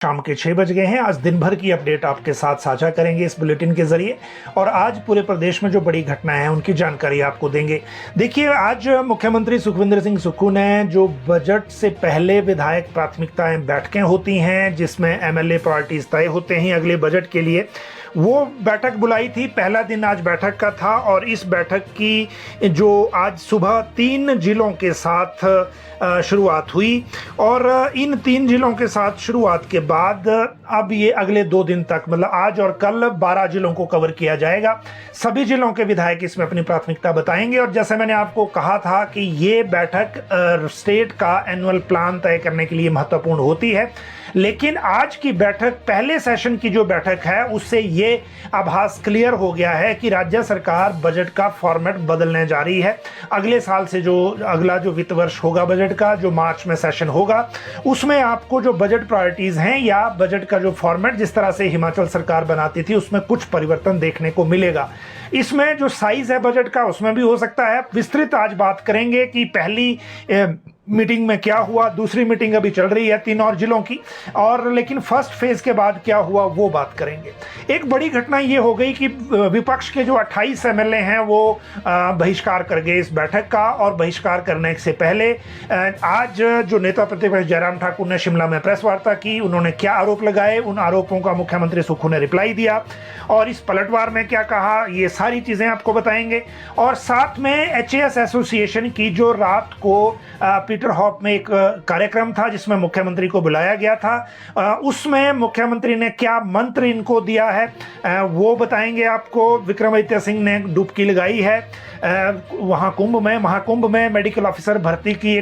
शाम के 6 बज गए हैं। आज दिन भर की अपडेट आपके साथ साझा करेंगे इस बुलेटिन के जरिए और आज पूरे प्रदेश में जो बड़ी घटनाएं हैं उनकी जानकारी आपको देंगे। देखिए, आज मुख्यमंत्री सुखविंदर सिंह सुक्खू ने जो बजट से पहले विधायक प्राथमिकताएं बैठकें होती हैं जिसमें एमएलए पार्टीज तय होते हैं अगले बजट के लिए, वो बैठक बुलाई थी। पहला दिन आज बैठक का था और इस बैठक की जो आज सुबह 3 जिलों के साथ शुरुआत हुई और इन 3 जिलों के साथ शुरुआत के बाद अब ये अगले 2 दिन तक, मतलब आज और कल 12 जिलों को कवर किया जाएगा। सभी जिलों के विधायक इसमें अपनी प्राथमिकता बताएंगे और जैसे मैंने आपको कहा था कि ये बैठक स्टेट का एनुअल प्लान तय करने के लिए महत्वपूर्ण होती है, लेकिन आज की बैठक, पहले सेशन की जो बैठक है, उससे ये आभास क्लियर हो गया है कि राज्य सरकार बजट का फॉर्मेट बदलने जा रही है। अगले साल से जो अगला जो वित्त वर्ष होगा बजट का, जो मार्च में सेशन होगा, उसमें आपको जो बजट प्रायोरिटीज हैं या बजट का जो फॉर्मेट जिस तरह से हिमाचल सरकार बनाती थी उसमें कुछ परिवर्तन देखने को मिलेगा। इसमें जो साइज है बजट का उसमें भी हो सकता है। विस्तृत आज बात करेंगे कि पहली मीटिंग में क्या हुआ, दूसरी मीटिंग अभी चल रही है 3 और जिलों की, और लेकिन फर्स्ट फेज के बाद क्या हुआ वो बात करेंगे। एक बड़ी घटना ये हो गई कि विपक्ष के जो 28 एमएलए हैं वो बहिष्कार कर गए इस बैठक का, और बहिष्कार करने से पहले आज जो नेता प्रतिपक्ष जयराम ठाकुर ने शिमला में प्रेस वार्ता की, उन्होंने क्या आरोप लगाए, उन आरोपों का मुख्यमंत्री सुक्खू ने रिप्लाई दिया और इस पलटवार में क्या कहा, ये सारी चीजें आपको बताएंगे। और साथ में एचएएस एसोसिएशन की जो रात को पीटर हॉप में एक कार्यक्रम था जिसमें मुख्यमंत्री को बुलाया गया था, उसमें मुख्यमंत्री ने क्या मंत्र इनको दिया है वो बताएंगे आपको। विक्रमादित्य सिंह ने डुबकी लगाई है वहाँ महाकुंभ में मेडिकल ऑफिसर भर्ती की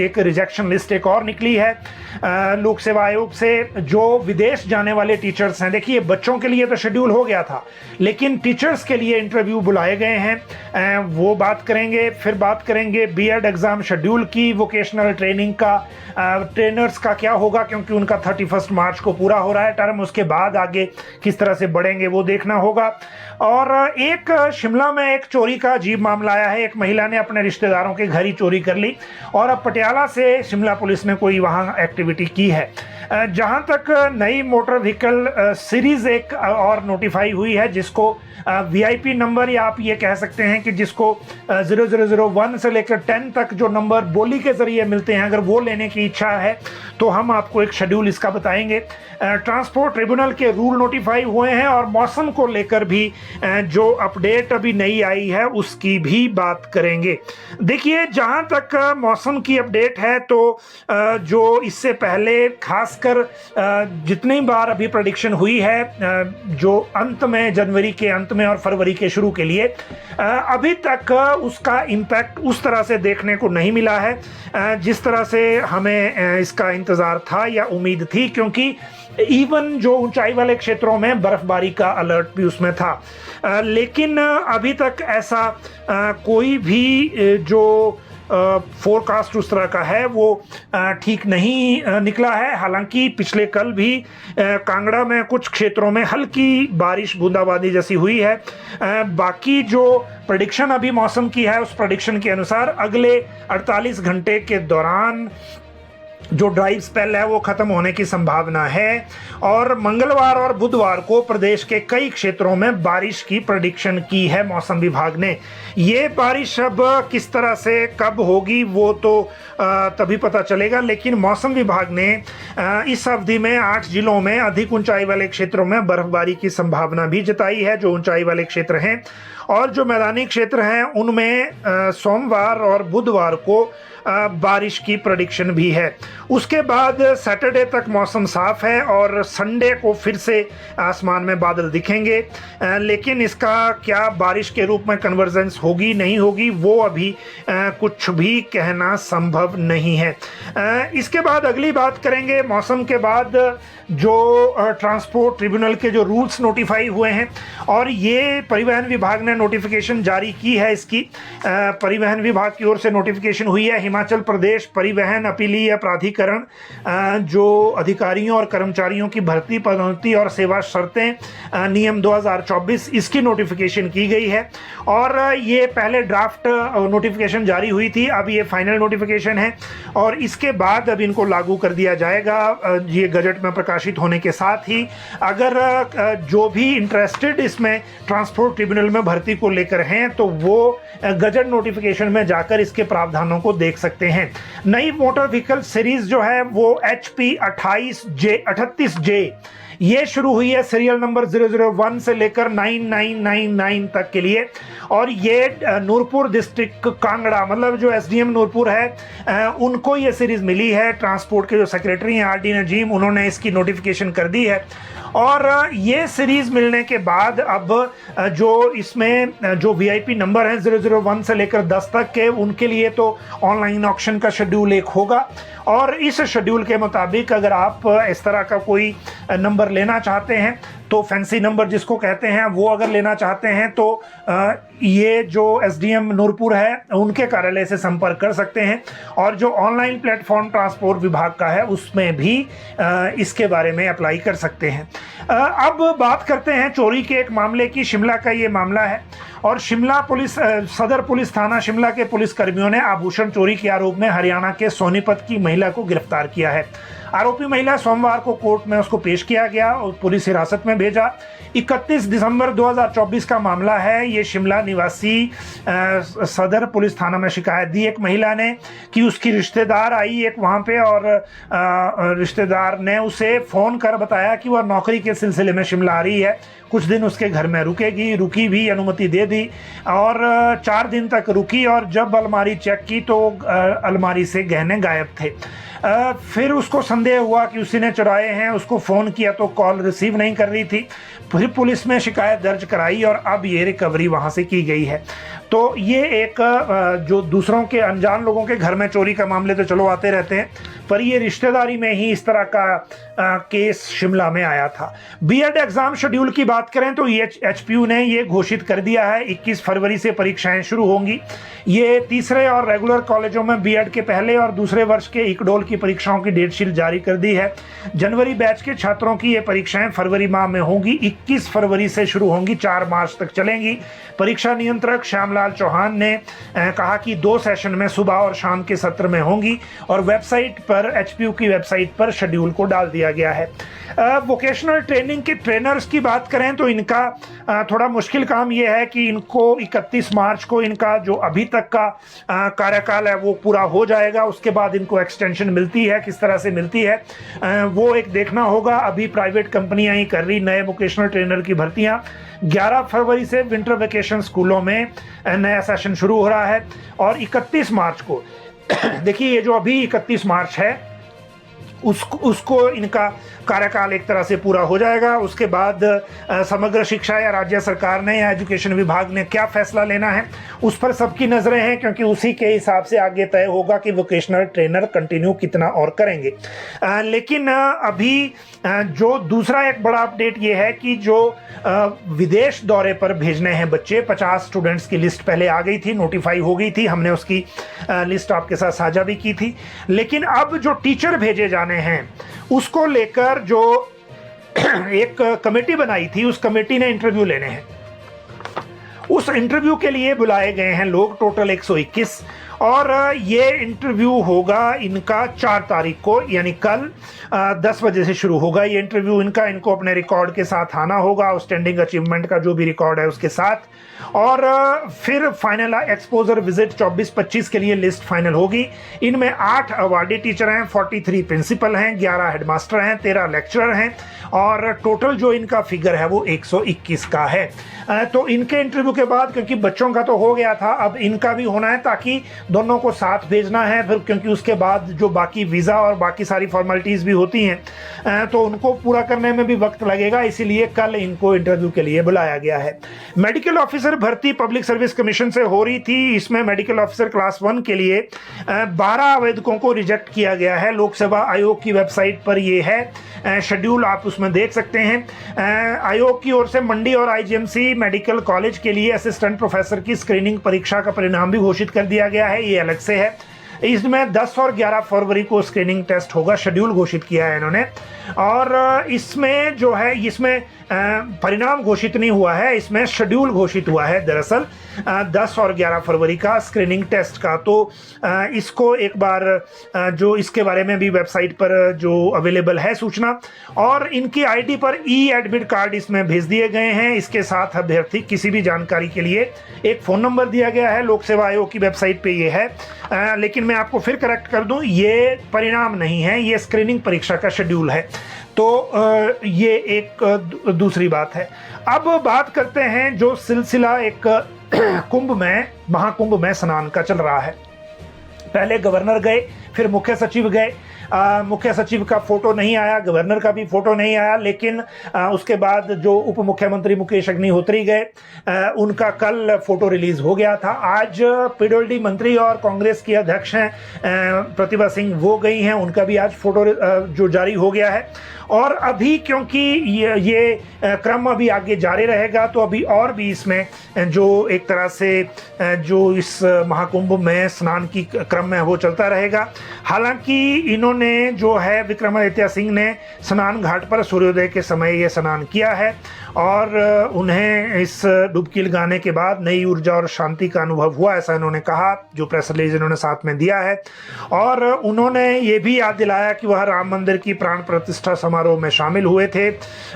एक रिजेक्शन लिस्ट एक और निकली है लोक सेवा आयोग से। जो विदेश जाने वाले टीचर्स हैं, देखिए बच्चों के लिए तो शेड्यूल हो गया था, लेकिन टीचर्स के लिए इंटरव्यू बुलाए गए हैं, वो बात करेंगे। फिर बात करेंगे बीएड एग्जाम शेड्यूल की, वोकेशनल ट्रेनिंग का, ट्रेनर्स का क्या होगा क्योंकि उनका 31 मार्च को पूरा हो रहा है टर्म, उसके बाद आगे किस तरह से बढ़ेंगे वो देखना होगा। और एक शिमला में एक चोरी का अजीब मामला आया है। एक महिला ने अपने रिश्तेदारों के घर ही चोरी कर ली और अब पटियाला से शिमला पुलिस ने कोई वहाँ एक्टिविटी की है। जहाँ तक नई मोटर व्हीकल सीरीज एक और नोटिफाई हुई है जिसको वीआईपी नंबर, या आप ये कह सकते हैं कि जिसको 0001 से लेकर 10 तक जो नंबर बोली के जरिए मिलते हैं, अगर वो लेने की इच्छा है तो हम आपको एक शेड्यूल इसका बताएंगे। ट्रांसपोर्ट ट्रिब्यूनल के रूल नोटिफाई हुए हैं और मौसम को लेकर भी जो अपडेट अभी नई आई है उसकी भी बात करेंगे। देखिए, जहां तक मौसम की अपडेट है तो जो इससे पहले खासकर जितनी बार अभी प्रेडिक्शन हुई है जो अंत में, जनवरी के अंत में और फरवरी के शुरू के लिए, अभी तक उसका इम्पैक्ट उस तरह से देखने को नहीं मिला है जिस तरह से हमें इसका इंतजार था या उम्मीद थी, क्योंकि इवन जो ऊंचाई वाले क्षेत्रों में बर्फबारी का अलर्ट भी उसमें था। लेकिन अभी तक ऐसा कोई भी जो फोरकास्ट उस तरह का है वो ठीक नहीं निकला है। हालांकि पिछले कल भी कांगड़ा में कुछ क्षेत्रों में हल्की बारिश, बूंदाबांदी जैसी हुई है। बाकी जो प्रेडिक्शन अभी मौसम की है उस प्रेडिक्शन के अनुसार अगले 48 घंटे के दौरान जो ड्राइव स्पेल है वो खत्म होने की संभावना है और मंगलवार और बुधवार को प्रदेश के कई क्षेत्रों में बारिश की प्रेडिक्शन की है मौसम विभाग ने। ये बारिश अब किस तरह से कब होगी वो तो तभी पता चलेगा, लेकिन मौसम विभाग ने इस अवधि में 8 जिलों में अधिक ऊंचाई वाले क्षेत्रों में बर्फबारी की संभावना भी जताई है। जो ऊंचाई वाले क्षेत्र हैं और जो मैदानी क्षेत्र हैं उनमें सोमवार और बुधवार को बारिश की प्रेडिक्शन भी है। उसके बाद सैटरडे तक मौसम साफ है और संडे को फिर से आसमान में बादल दिखेंगे, लेकिन इसका क्या बारिश के रूप में कन्वर्जेंस होगी नहीं होगी वो अभी कुछ भी कहना संभव नहीं है। इसके बाद अगली बात करेंगे मौसम के बाद जो ट्रांसपोर्ट ट्रिब्यूनल के जो रूल्स नोटिफाई हुए हैं, और ये परिवहन विभाग ने नोटिफिकेशन जारी की है। इसकी परिवहन विभाग की ओर से नोटिफिकेशन हुई है। हिमाचल प्रदेश परिवहन अपीलीय प्राधिकरण जो अधिकारियों और कर्मचारियों की भर्ती, पदोन्नति और सेवा शर्तें नियम 2024 इसकी नोटिफिकेशन की गई है। और ये पहले ड्राफ्ट नोटिफिकेशन जारी हुई थी, अब ये फाइनल नोटिफिकेशन है और इसके बाद अब इनको लागू कर दिया जाएगा। ये गजट में प्रकाशित होने के साथ ही अगर जो भी इंटरेस्टेड इसमें ट्रांसपोर्ट ट्रिब्यूनल में भर्ती को लेकर हैं तो वो गजट नोटिफिकेशन में जाकर इसके प्रावधानों को देख सकते हैं। नई मोटर व्हीकल सीरीज जो है वो HP 38J ये शुरू हुई है सीरियल नंबर 001 से लेकर 9999 तक के लिए। और ये नूरपुर डिस्ट्रिक्ट कांगड़ा, मतलब जो SDM नूरपुर है उनको ये सीरीज मिली है। ट्रांसपोर्ट के जो सेक्रेटरी हैं RD नजीम, उन्होंने इसकी नोटिफिकेशन कर दी है। और ये सीरीज मिलने के बाद अब जो इसमें जो VIP नंबर हैं 001 से लेकर 10 तक के, उनके लिए तो ऑनलाइन ऑक्शन का शेड्यूल एक होगा और इस शेड्यूल के मुताबिक अगर आप इस तरह का कोई नंबर लेना चाहते हैं तो फैंसी नंबर जिसको कहते हैं वो अगर लेना चाहते हैं तो ये जो SDM नूरपुर है उनके कार्यालय से संपर्क कर सकते हैं। और जो ऑनलाइन प्लेटफॉर्म ट्रांसपोर्ट विभाग का है उसमें भी इसके बारे में अप्लाई कर सकते हैं। अब बात करते हैं चोरी के एक मामले की। शिमला का ये मामला है और शिमला पुलिस सदर पुलिस थाना शिमला के पुलिस कर्मियों ने आभूषण चोरी के आरोप में हरियाणा के सोनीपत की महिला को गिरफ्तार किया है। आरोपी महिला सोमवार को कोर्ट में उसको पेश किया गया और पुलिस हिरासत में भेजा। 31 दिसंबर 2024 का मामला है। ये शिमला निवासी सदर पुलिस थाना में शिकायत दी एक महिला ने कि उसकी रिश्तेदार आई एक वहाँ पे और रिश्तेदार ने उसे फ़ोन कर बताया कि वह नौकरी के सिलसिले में शिमला आ रही है, कुछ दिन उसके घर में रुकी भी, अनुमति दे दी और 4 दिन तक रुकी। और जब अलमारी चेक की तो अलमारी से गहने गायब थे। फिर उसको संदेह हुआ कि उसी ने चुराए हैं, उसको फ़ोन किया तो कॉल रिसीव नहीं कर रही थी। फिर पुलिस में शिकायत दर्ज कराई और अब ये रिकवरी वहाँ से की गई है। तो ये एक जो दूसरों के अनजान लोगों के घर में चोरी का मामले तो चलो आते रहते हैं, पर ये रिश्तेदारी में ही इस तरह का केस शिमला में आया था। B.Ed एग्ज़ाम शेड्यूल की बात करें तो HPU ने ये घोषित कर दिया है 21 फरवरी से परीक्षाएं शुरू होंगी। ये तीसरे और रेगुलर कॉलेजों में B.Ed के पहले और दूसरे वर्ष के इक्डोल की परीक्षाओं की डेटशीट जारी कर दी है। जनवरी बैच के छात्रों की ये परीक्षाएं फरवरी माह में होंगी। 21 फरवरी से शुरू होंगी, 4 मार्च तक चलेंगी। परीक्षा नियंत्रक श्यामलाल चौहान ने कहा कि 2 सेशन में सुबह और शाम के सत्र में होंगी और वेबसाइट पर HPU की वेबसाइट पर शेड्यूल को डाल दिया गया है। वोकेशनल ट्रेनिंग के ट्रेनर्स की बात करें तो इनका थोड़ा मुश्किल काम यह है कि इनको 31 मार्च को इनका जो अभी तक का कार्यकाल है वो पूरा हो जाएगा। उसके बाद इनको एक्सटेंशन मिलती है, किस तरह से मिलती है वो एक देखना होगा। अभी प्राइवेट कंपनियां ही कर रही नए वोकेशनल ट्रेनर की भर्तियां। 11 फरवरी से विंटर वेकेशन स्कूलों में नया सेशन शुरू हो रहा है और 31 मार्च को देखिए ये जो अभी 31 मार्च है उसको इनका कार्यकाल एक तरह से पूरा हो जाएगा। उसके बाद समग्र शिक्षा या राज्य सरकार ने या एजुकेशन विभाग ने क्या फैसला लेना है उस पर सबकी नज़रें हैं, क्योंकि उसी के हिसाब से आगे तय होगा कि वोकेशनल ट्रेनर कंटिन्यू कितना और करेंगे। लेकिन अभी जो दूसरा एक बड़ा अपडेट ये है कि जो विदेश दौरे पर भेजने हैं बच्चे, 50 स्टूडेंट्स की लिस्ट पहले आ गई थी, नोटिफाई हो गई थी, हमने उसकी लिस्ट आपके साथ साझा भी की थी। लेकिन अब जो टीचर भेजे जाने हैं उसको लेकर जो एक कमेटी बनाई थी, उस कमेटी ने इंटरव्यू लेने हैं। उस इंटरव्यू के लिए बुलाए गए हैं लोग टोटल 121 और ये इंटरव्यू होगा इनका 4 तारीख को, यानी कल 10 बजे से शुरू होगा ये इंटरव्यू इनका। इनको अपने रिकॉर्ड के साथ आना होगा, आउटस्टैंडिंग अचीवमेंट का जो भी रिकॉर्ड है उसके साथ। और फिर फाइनल एक्सपोजर विजिट 24-25 के लिए लिस्ट फाइनल होगी। इनमें 8 अवार्डी टीचर हैं, 43 प्रिंसिपल हैं, 11 हेडमास्टर हैं, 13 लेक्चरर हैं और टोटल जो इनका फिगर है वो 121 का है। तो इनके इंटरव्यू के बाद, क्योंकि बच्चों का तो हो गया था, अब इनका भी होना है ताकि दोनों को साथ भेजना है फिर, क्योंकि उसके बाद जो बाकी वीज़ा और बाकी सारी फॉर्मेलिटीज़ भी होती हैं तो उनको पूरा करने में भी वक्त लगेगा, इसीलिए कल इनको इंटरव्यू के लिए बुलाया गया है। मेडिकल ऑफिसर भर्ती पब्लिक सर्विस कमीशन से हो रही थी। इसमें मेडिकल ऑफिसर क्लास 1 के लिए 12 आवेदकों को रिजेक्ट किया गया है। लोक सेवा आयोग की वेबसाइट पर ये है शेड्यूल, आप उसमें देख सकते हैं। आयोग की ओर से मंडी और IGMC मेडिकल कॉलेज के लिए असिस्टेंट प्रोफेसर की स्क्रीनिंग परीक्षा का परिणाम भी घोषित कर दिया गया है, ये अलग से है। इसमें 10 और 11 फरवरी को स्क्रीनिंग टेस्ट होगा, शेड्यूल घोषित किया है इन्होंने। और इसमें जो है, इसमें परिणाम घोषित नहीं हुआ है, इसमें शेड्यूल घोषित हुआ है दरअसल 10 और 11 फरवरी का स्क्रीनिंग टेस्ट का। तो इसको एक बार जो इसके बारे में भी वेबसाइट पर जो अवेलेबल है सूचना, और इनकी आईडी पर ई एडमिट कार्ड इसमें भेज दिए गए हैं। इसके साथ अभ्यर्थी किसी भी जानकारी के लिए एक फ़ोन नंबर दिया गया है, लोक सेवा आयोग की वेबसाइट पे ये है। लेकिन मैं आपको फिर करेक्ट कर दूं, ये परिणाम नहीं है, ये स्क्रीनिंग परीक्षा का शेड्यूल है। तो ये एक दूसरी बात है। अब बात करते हैं जो सिलसिला एक कुंभ में, महाकुंभ में स्नान का चल रहा है। पहले गवर्नर गए, फिर मुख्य सचिव गए। मुख्य सचिव का फोटो नहीं आया, गवर्नर का भी फोटो नहीं आया, लेकिन उसके बाद जो उप मुख्यमंत्री मुकेश अग्निहोत्री गए, उनका कल फोटो रिलीज हो गया था। आज पीडब्ल्यूडी मंत्री और कांग्रेस की अध्यक्ष हैं प्रतिभा सिंह, वो गई हैं, उनका भी आज फोटो जो जारी हो गया है। और अभी क्योंकि ये क्रम अभी आगे जारी रहेगा, तो अभी और भी इसमें जो एक तरह से जो इस महाकुंभ में स्नान की क्रम है वो चलता रहेगा। हालांकि इन्होंने जो है विक्रमादित्य सिंह ने स्नान घाट पर सूर्योदय के समय ये स्नान किया है, और उन्हें इस डुबकी लगाने के बाद नई ऊर्जा और शांति का अनुभव हुआ, ऐसा इन्होंने कहा, जो प्रेस रिलीज इन्होंने साथ में दिया है। और उन्होंने ये भी याद दिलाया कि वह राम मंदिर की प्राण प्रतिष्ठा समारोह में शामिल हुए थे,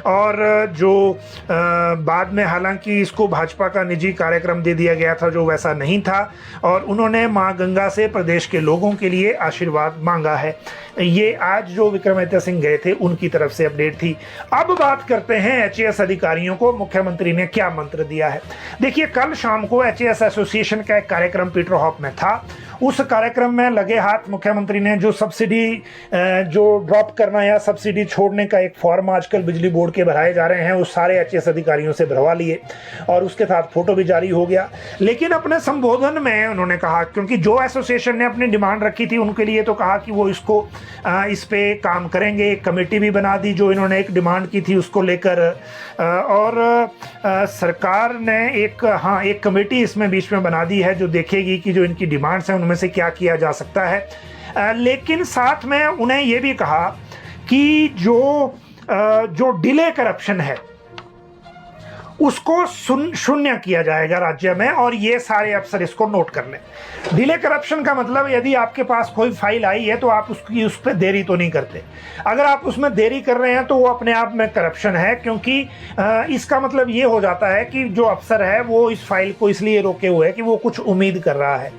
और जो बाद में हालांकि इसको भाजपा का निजी कार्यक्रम दे दिया गया था, जो वैसा नहीं था। और उन्होंने मां गंगा से प्रदेश के लोगों के लिए आशीर्वाद मांगा है। ये आज जो विक्रमादित्य सिंह गए थे उनकी तरफ से अपडेट थी। अब बात करते हैं एचएएस अधिकारियों को मुख्यमंत्री ने क्या मंत्र दिया है। देखिए, कल शाम को एचएएस एसोसिएशन का एक कार्यक्रम पीटरहॉफ में था। उस कार्यक्रम में लगे हाथ मुख्यमंत्री ने जो सब्सिडी जो ड्रॉप करना या सब्सिडी छोड़ने का एक फॉर्म आजकल बिजली बोर्ड के भराए जा रहे हैं, वो सारे एचएएस अधिकारियों से भरवा लिए, और उसके साथ फोटो भी जारी हो गया। लेकिन अपने संबोधन में उन्होंने कहा, क्योंकि जो एसोसिएशन ने अपनी डिमांड रखी थी उनके लिए, तो कहा कि वो इसको इस पे काम करेंगे। एक कमेटी भी बना दी जो इन्होंने एक डिमांड की थी उसको लेकर, और सरकार ने एक कमेटी इसमें बीच में बना दी है जो देखेगी कि जो इनकी डिमांड्स हैं उनमें से क्या किया जा सकता है। लेकिन साथ में उन्हें ये भी कहा कि जो डिले करप्शन है उसको शून्य किया जाएगा राज्य में, और ये सारे अफसर इसको नोट कर लें। डिले करप्शन का मतलब, यदि आपके पास कोई फाइल आई है तो आप उस पर देरी तो नहीं करते। अगर आप उसमें देरी कर रहे हैं तो वो अपने आप में करप्शन है, क्योंकि इसका मतलब ये हो जाता है कि जो अफसर है वो इस फाइल को इसलिए रोके हुए है कि वो कुछ उम्मीद कर रहा है।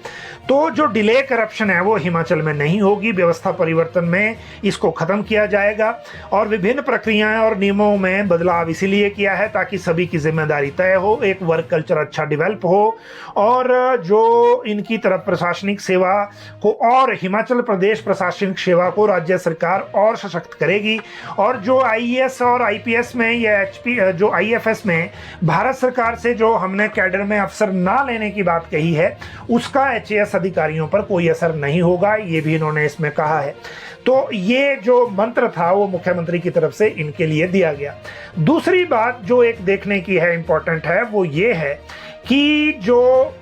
तो जो डिले करप्शन है वो हिमाचल में नहीं होगी। व्यवस्था परिवर्तन में इसको खत्म किया जाएगा, और विभिन्न प्रक्रियाएं और नियमों में बदलाव इसीलिए किया है ताकि सभी की जिम्मेदारी तय हो, एक वर्क कल्चर अच्छा डेवलप हो, और जो इनकी तरफ प्रशासनिक सेवा को और हिमाचल प्रदेश प्रशासनिक सेवा को राज्य सरकार और सशक्त करेगी। और जो आईएएस और आईपीएस में या जो आईएफएस में भारत सरकार से जो हमने कैडर में अफसर ना लेने की बात कही है, उसका एचएएस अधिकारियों पर कोई असर नहीं होगा, ये भी इन्होंने इसमें कहा है। तो ये जो मंत्र था वो मुख्यमंत्री की तरफ से इनके लिए दिया गया। दूसरी बात जो एक देखने की है, इंपॉर्टेंट है, वो ये है कि जो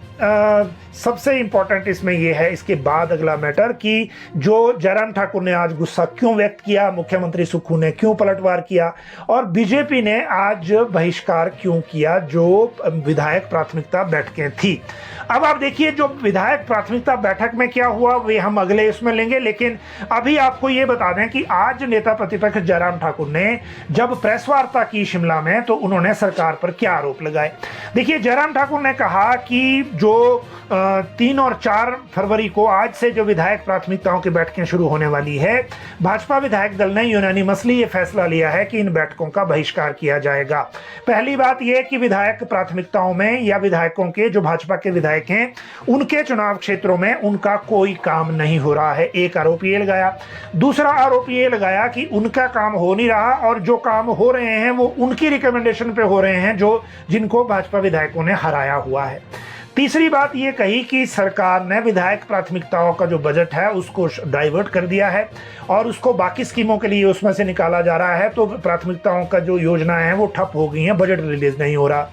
सबसे इंपॉर्टेंट इसमें यह है, इसके बाद अगला मैटर, कि जो जयराम ठाकुर ने आज गुस्सा क्यों व्यक्त किया, मुख्यमंत्री सुक्खू ने क्यों पलटवार किया, और बीजेपी ने आज बहिष्कार क्यों किया जो विधायक प्राथमिकता बैठकें थी। अब आप देखिए जो विधायक प्राथमिकता बैठक में क्या हुआ वे हम अगले इसमें लेंगे, लेकिन अभी आपको ये बता दें कि आज नेता प्रतिपक्ष जयराम ठाकुर ने जब प्रेस वार्ता की शिमला में, तो उन्होंने सरकार पर क्या आरोप लगाए। देखिए, जयराम ठाकुर ने कहा कि जो 3 और 4 फरवरी को आज से जो विधायक प्राथमिकताओं की बैठकें शुरू होने वाली है, भाजपा विधायक दल ने यूनानिमसली ये फैसला लिया है कि इन बैठकों का बहिष्कार किया जाएगा। पहली बात यह कि विधायक प्राथमिकताओं में या विधायकों के जो भाजपा के विधायक हैं उनके चुनाव क्षेत्रों में उनका कोई काम नहीं हो रहा है, एक आरोप ये लगाया। दूसरा आरोप ये लगाया कि उनका काम हो नहीं रहा, और जो काम हो रहे हैं वो उनकी रिकमेंडेशन पे हो रहे हैं जो जिनको भाजपा विधायकों ने हराया हुआ है। तीसरी बात ये कही कि सरकार ने विधायक प्राथमिकताओं का जो बजट है उसको डाइवर्ट कर दिया है और उसको बाकी स्कीमों के लिए उसमें से निकाला जा रहा है, तो प्राथमिकताओं का जो योजना है वो ठप हो गई है, बजट रिलीज नहीं हो रहा।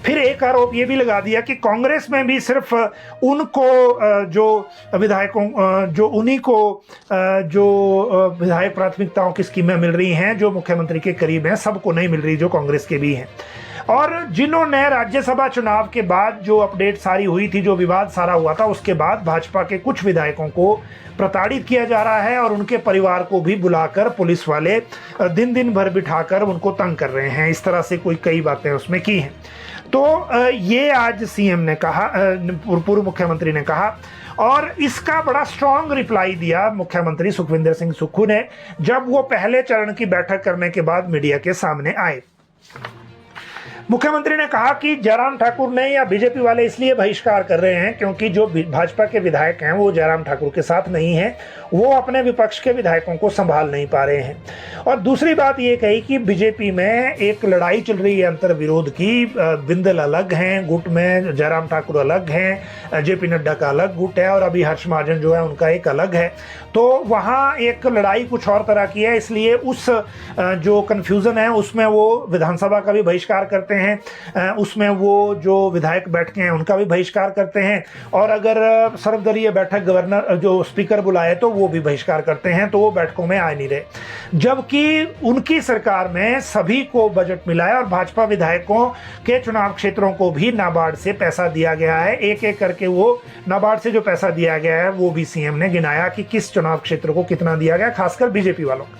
फिर एक आरोप ये भी लगा दिया कि कांग्रेस में भी सिर्फ उनको जो विधायकों जो उन्हीं को जो विधायक प्राथमिकताओं की स्कीमें मिल रही हैं जो मुख्यमंत्री के करीब हैं, सबको नहीं मिल रही जो कांग्रेस के भी हैं। और जिन्होंने राज्यसभा चुनाव के बाद जो अपडेट सारी हुई थी, जो विवाद सारा हुआ था, उसके बाद भाजपा के कुछ विधायकों को प्रताड़ित किया जा रहा है और उनके परिवार को भी बुलाकर पुलिस वाले दिन दिन भर बिठाकर उनको तंग कर रहे हैं। इस तरह से कोई कई बातें उसमें की हैं। तो ये आज सीएम ने कहा, पूर्व मुख्यमंत्री ने कहा, और इसका बड़ा स्ट्रांग रिप्लाई दिया मुख्यमंत्री सुखविंदर सिंह सुक्खू ने जब वो पहले चरण की बैठक करने के बाद मीडिया के सामने आए। मुख्यमंत्री ने कहा कि जयराम ठाकुर ने या बीजेपी वाले इसलिए बहिष्कार कर रहे हैं क्योंकि जो भाजपा के विधायक हैं वो जयराम ठाकुर के साथ नहीं है, वो अपने विपक्ष के विधायकों को संभाल नहीं पा रहे हैं। और दूसरी बात ये कही कि बीजेपी में एक लड़ाई चल रही है अंतर विरोध की, बिंदल अलग हैं गुट में, जयराम ठाकुर अलग हैं, जेपी नड्डा का अलग गुट है और अभी हर्ष महाजन जो है उनका एक अलग है। तो वहाँ एक लड़ाई कुछ और तरह की है, इसलिए उस जो कन्फ्यूज़न है उसमें वो विधानसभा का भी बहिष्कार करते हैं, उसमें वो जो विधायक बैठके हैं उनका भी बहिष्कार करते हैं, और अगर सर्वदलीय बैठक गवर्नर जो स्पीकर बुलाए तो वो भी बहिष्कार करते हैं, तो वो बैठकों में आ नहीं रहे। जबकि उनकी सरकार में सभी को बजट मिला है और भाजपा विधायकों के चुनाव क्षेत्रों को भी नाबार्ड से पैसा दिया गया है। एक एक करके वो नाबार्ड से जो पैसा दिया गया है वो भी सीएम ने गिनाया कि किस चुनाव क्षेत्र को कितना दिया गया, खासकर बीजेपी वालों को।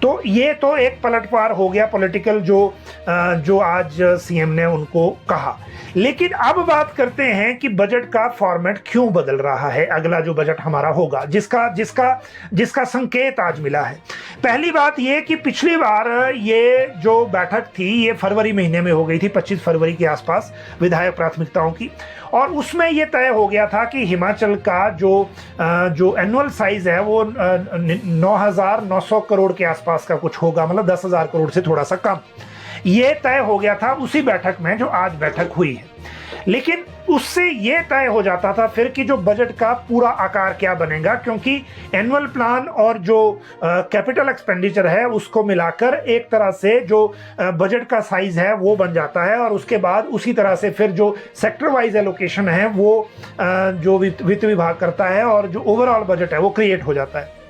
तो ये तो एक पलटवार हो गया पॉलिटिकल जो आज सीएम ने उनको कहा। लेकिन अब बात करते हैं कि बजट का फॉर्मेट क्यों बदल रहा है, अगला जो बजट हमारा होगा जिसका संकेत आज मिला है। पहली बात ये कि पिछली बार ये जो बैठक थी ये फरवरी महीने में हो गई थी, 25 फरवरी के आसपास, विधायक प्राथमिकताओं की, और उसमें ये तय हो गया था कि हिमाचल का जो एनुअल साइज है वो 9,900 करोड़ के आसपास का कुछ होगा, मतलब 10,000 करोड़ से थोड़ा सा कम। ये तय हो गया था उसी बैठक में जो आज बैठक हुई है। लेकिन उससे ये तय हो जाता था फिर कि जो बजट का पूरा आकार क्या बनेगा, क्योंकि एनुअल प्लान और जो कैपिटल एक्सपेंडिचर है उसको मिलाकर एक तरह से जो बजट का साइज है वो बन जाता है, और उसके बाद उसी तरह से फिर जो सेक्टर वाइज एलोकेशन है वो जो वित्त विभाग करता है और जो ओवरऑल बजट है वो क्रिएट हो जाता है।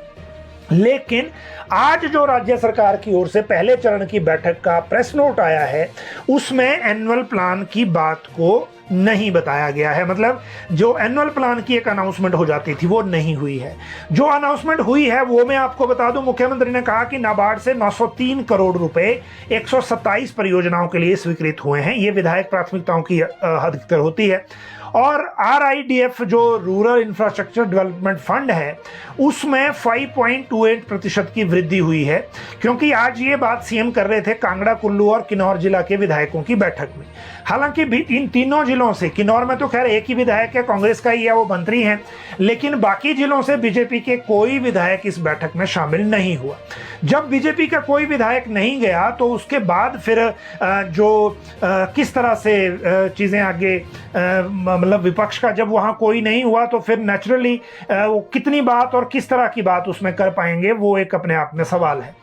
लेकिन आज जो राज्य सरकार की ओर से पहले चरण की बैठक का प्रेस नोट आया है उसमें एनुअल प्लान की बात को नहीं बताया गया है। मतलब जो एनुअल प्लान की एक अनाउंसमेंट हो जाती थी वो नहीं हुई है। जो अनाउंसमेंट हुई है वो मैं आपको बता दूं, मुख्यमंत्री ने कहा कि नाबार्ड से 903 करोड़ रुपए 127 परियोजनाओं के लिए स्वीकृत हुए हैं। ये विधायक प्राथमिकताओं की अधिकतर होती है। और RIDF जो रूरल इंफ्रास्ट्रक्चर डेवलपमेंट फंड है उसमें 5.28% की वृद्धि हुई है, क्योंकि आज ये बात सीएम कर रहे थे कांगड़ा, कुल्लू और किन्नौर जिला के विधायकों की बैठक में। हालांकि इन तीनों जिलों से, किन्नौर में तो खैर एक ही विधायक है, कांग्रेस का ही है, वो मंत्री हैं, लेकिन बाकी जिलों से बीजेपी के कोई विधायक इस बैठक में शामिल नहीं हुआ। जब बीजेपी का कोई विधायक नहीं गया तो उसके बाद फिर किस तरह से चीज़ें आगे, मतलब विपक्ष का जब वहाँ कोई नहीं हुआ तो फिर नेचुरली वो कितनी बात और किस तरह की बात उसमें कर पाएंगे, वो एक अपने आप में सवाल है।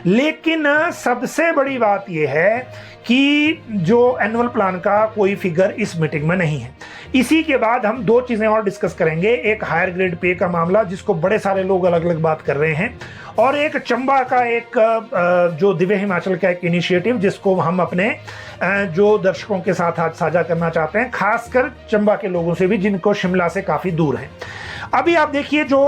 लेकिन सबसे बड़ी बात यह है कि जो एनुअल प्लान का कोई फिगर इस मीटिंग में नहीं है। इसी के बाद हम दो चीज़ें और डिस्कस करेंगे, एक हायर ग्रेड पे का मामला जिसको बड़े सारे लोग अलग अलग बात कर रहे हैं, और एक चंबा का एक जो दिव्य हिमाचल का एक इनिशिएटिव जिसको हम अपने जो दर्शकों के साथ आज साझा करना चाहते हैं, खासकर चंबा के लोगों से भी जिनको शिमला से काफ़ी दूर हैं। अभी आप देखिए जो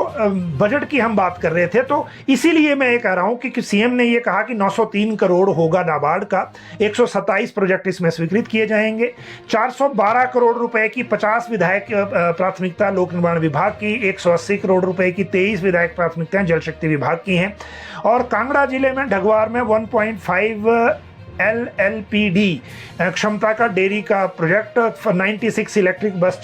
बजट की हम बात कर रहे थे, तो इसीलिए मैं ये कह रहा हूँ कि सीएम ने ये कहा कि 903 करोड़ होगा नाबार्ड का, 127 प्रोजेक्ट इसमें स्वीकृत किए जाएंगे, 412 करोड़ रुपए की 50 विधायक प्राथमिकता लोक निर्माण विभाग की, 180 करोड़ रुपए की 23 विधायक प्राथमिकताएं जल शक्ति विभाग की हैं, और कांगड़ा जिले में ढगवार में 1.5 LLPD क्षमता का डेयरी का project, 96 electric bus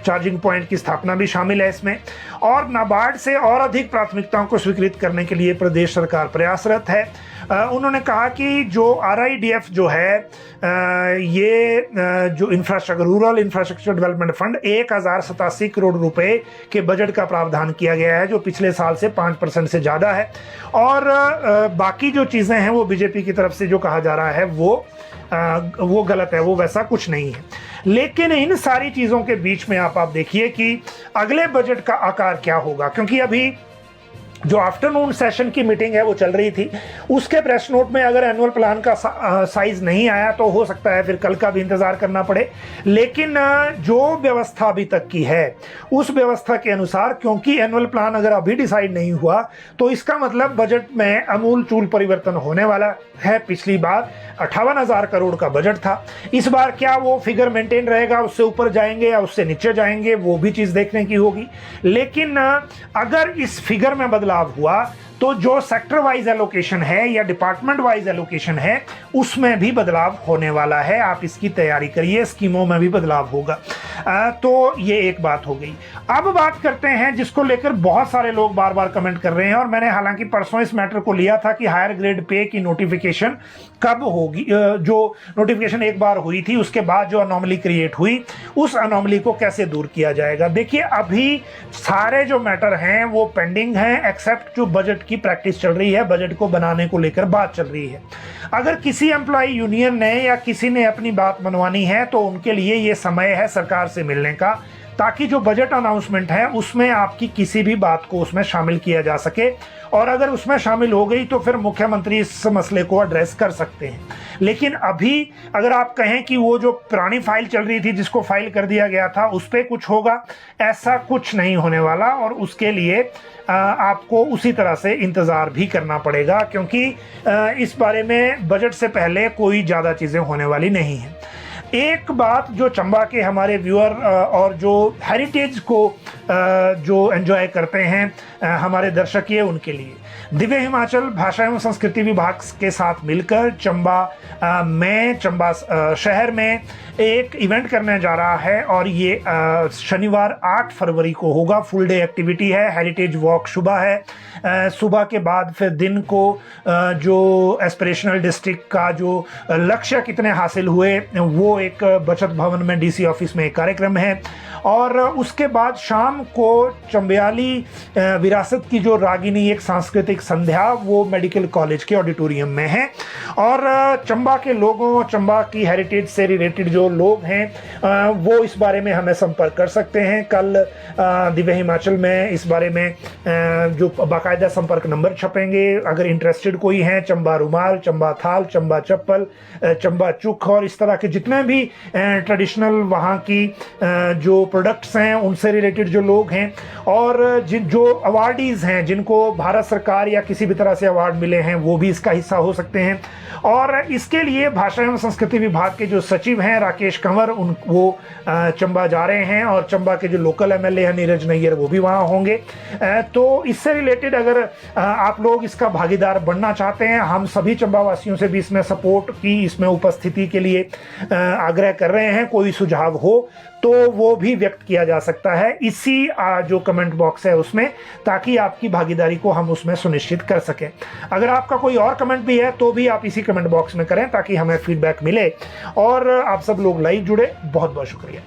charging point की स्थापना भी शामिल है इसमें। और नाबार्ड से और अधिक प्राथमिकताओं को स्वीकृत करने के लिए प्रदेश सरकार प्रयासरत है। उन्होंने कहा कि जो RIDF जो है ये जो infrastructure rural infrastructure development fund 1087 crore रुपए के बजट का प्रावधान किया गया है, जो पिछले साल से 5% से ज़्यादा है। और बाकी जो चीज़ें हैं वो बीजेपी की तरफ से जो कहा जा रहा है वो गलत है, वो वैसा कुछ नहीं है। लेकिन इन सारी चीज़ों के बीच में आप देखिए कि अगले बजट का आकार क्या होगा, क्योंकि अभी जो आफ्टरनून सेशन की मीटिंग है वो चल रही थी, उसके प्रेस नोट में अगर एनुअल प्लान का साइज नहीं आया तो हो सकता है फिर कल का भी इंतजार करना पड़े। लेकिन जो व्यवस्था अभी तक की है उस व्यवस्था के अनुसार, क्योंकि एनुअल प्लान अगर अभी डिसाइड नहीं हुआ तो इसका मतलब बजट में अमूल चूल परिवर्तन होने वाला है। पिछली बार 58,000 करोड़ का बजट था, इस बार क्या वो फिगर मेंटेन रहेगा, उससे ऊपर जाएंगे या उससे नीचे जाएंगे, वो भी चीज़ देखने की होगी। लेकिन अगर इस फिगर में बदलाव हुआ तो जो सेक्टर वाइज एलोकेशन है या डिपार्टमेंट वाइज एलोकेशन है उसमें भी बदलाव होने वाला है। आप इसकी तैयारी करिए, स्कीमों में भी बदलाव होगा। तो ये एक बात हो गई। अब बात करते हैं जिसको लेकर बहुत सारे लोग बार बार कमेंट कर रहे हैं, और मैंने हालांकि परसों इस मैटर को लिया था कि हायर ग्रेड पे की नोटिफिकेशन कब होगी। जो नोटिफिकेशन एक बार हुई थी उसके बाद जो अनोमली क्रिएट हुई, उस अनोमली को कैसे दूर किया जाएगा। देखिए अभी सारे जो मैटर हैं वो पेंडिंग हैं, एक्सेप्ट जो बजट की प्रैक्टिस चल रही है, बजट को बनाने को लेकर बात चल रही है। अगर किसी एम्प्लॉय यूनियन ने या किसी ने अपनी बात मनवानी है तो उनके लिए ये समय है सरकार से मिलने का, ताकि जो बजट अनाउंसमेंट है उसमें आपकी किसी भी बात को उसमें शामिल किया जा सके, और अगर उसमें शामिल हो गई तो फिर मुख्यमंत्री इस मसले को एड्रेस कर सकते हैं। लेकिन अभी अगर आप कहें कि वो जो पुरानी फाइल चल रही थी जिसको फाइल कर दिया गया था उस पर कुछ होगा, ऐसा कुछ नहीं होने वाला, और उसके लिए आपको उसी तरह से इंतज़ार भी करना पड़ेगा, क्योंकि इस बारे में बजट से पहले कोई ज़्यादा चीज़ें होने वाली नहीं हैं। एक बात जो चंबा के हमारे व्यूअर और जो हेरिटेज को जो एंजॉय करते हैं हमारे दर्शक, ये उनके लिए दिव्य हिमाचल भाषा एवं संस्कृति विभाग के साथ मिलकर चंबा में चंबा शहर में एक इवेंट करने जा रहा है, और ये शनिवार 8 फरवरी को होगा। फुल डे एक्टिविटी है, हेरिटेज वॉक सुबह है, सुबह के बाद फिर दिन को जो एस्पिरेशनल डिस्ट्रिक्ट का जो लक्ष्य कितने हासिल हुए वो एक बचत भवन में DC ऑफिस में एक कार्यक्रम है, और उसके बाद शाम को चंबयाली विरासत की जो रागिनी एक सांस्कृतिक संध्या वो मेडिकल कॉलेज के ऑडिटोरियम में है। और चंबा के लोगों, चंबा की हेरिटेज से रिलेटेड जो लोग हैं वो इस बारे में हमें संपर्क कर सकते हैं। कल दिव्य हिमाचल में इस बारे में जो बाकायदा संपर्क नंबर छपेंगे। अगर इंटरेस्टेड कोई हैं, चंबा रुमाल, चंबा थाल, चंबा चप्पल, चंबा चुख और इस तरह के जितने भी ट्रेडिशनल वहाँ की जो प्रोडक्ट्स हैं उनसे रिलेटेड जो लोग हैं, और जो अवार्डीज़ हैं जिनको भारत सरकार या किसी भी तरह से अवार्ड मिले हैं वो भी इसका हिस्सा हो सकते हैं। और इसके लिए भाषा एवं संस्कृति विभाग के जो सचिव हैं राकेश कंवर वो चंबा जा रहे हैं, और चंबा के जो लोकल MLA हैं नीरज नैयर वो भी वहाँ होंगे। तो इससे रिलेटेड अगर आप लोग इसका भागीदार बनना चाहते हैं, हम सभी चंबा वासियों से भी इसमें सपोर्ट की, इसमें उपस्थिति के लिए आग्रह कर रहे हैं। कोई सुझाव हो तो वो भी व्यक्त किया जा सकता है इसी जो कमेंट बॉक्स है उसमें, ताकि आपकी भागीदारी को हम उसमें सुनिश्चित कर सकें। अगर आपका कोई और कमेंट भी है तो भी आप इसी कमेंट बॉक्स में करें ताकि हमें फीडबैक मिले। और आप सब लोग लाइव जुड़े, बहुत बहुत शुक्रिया।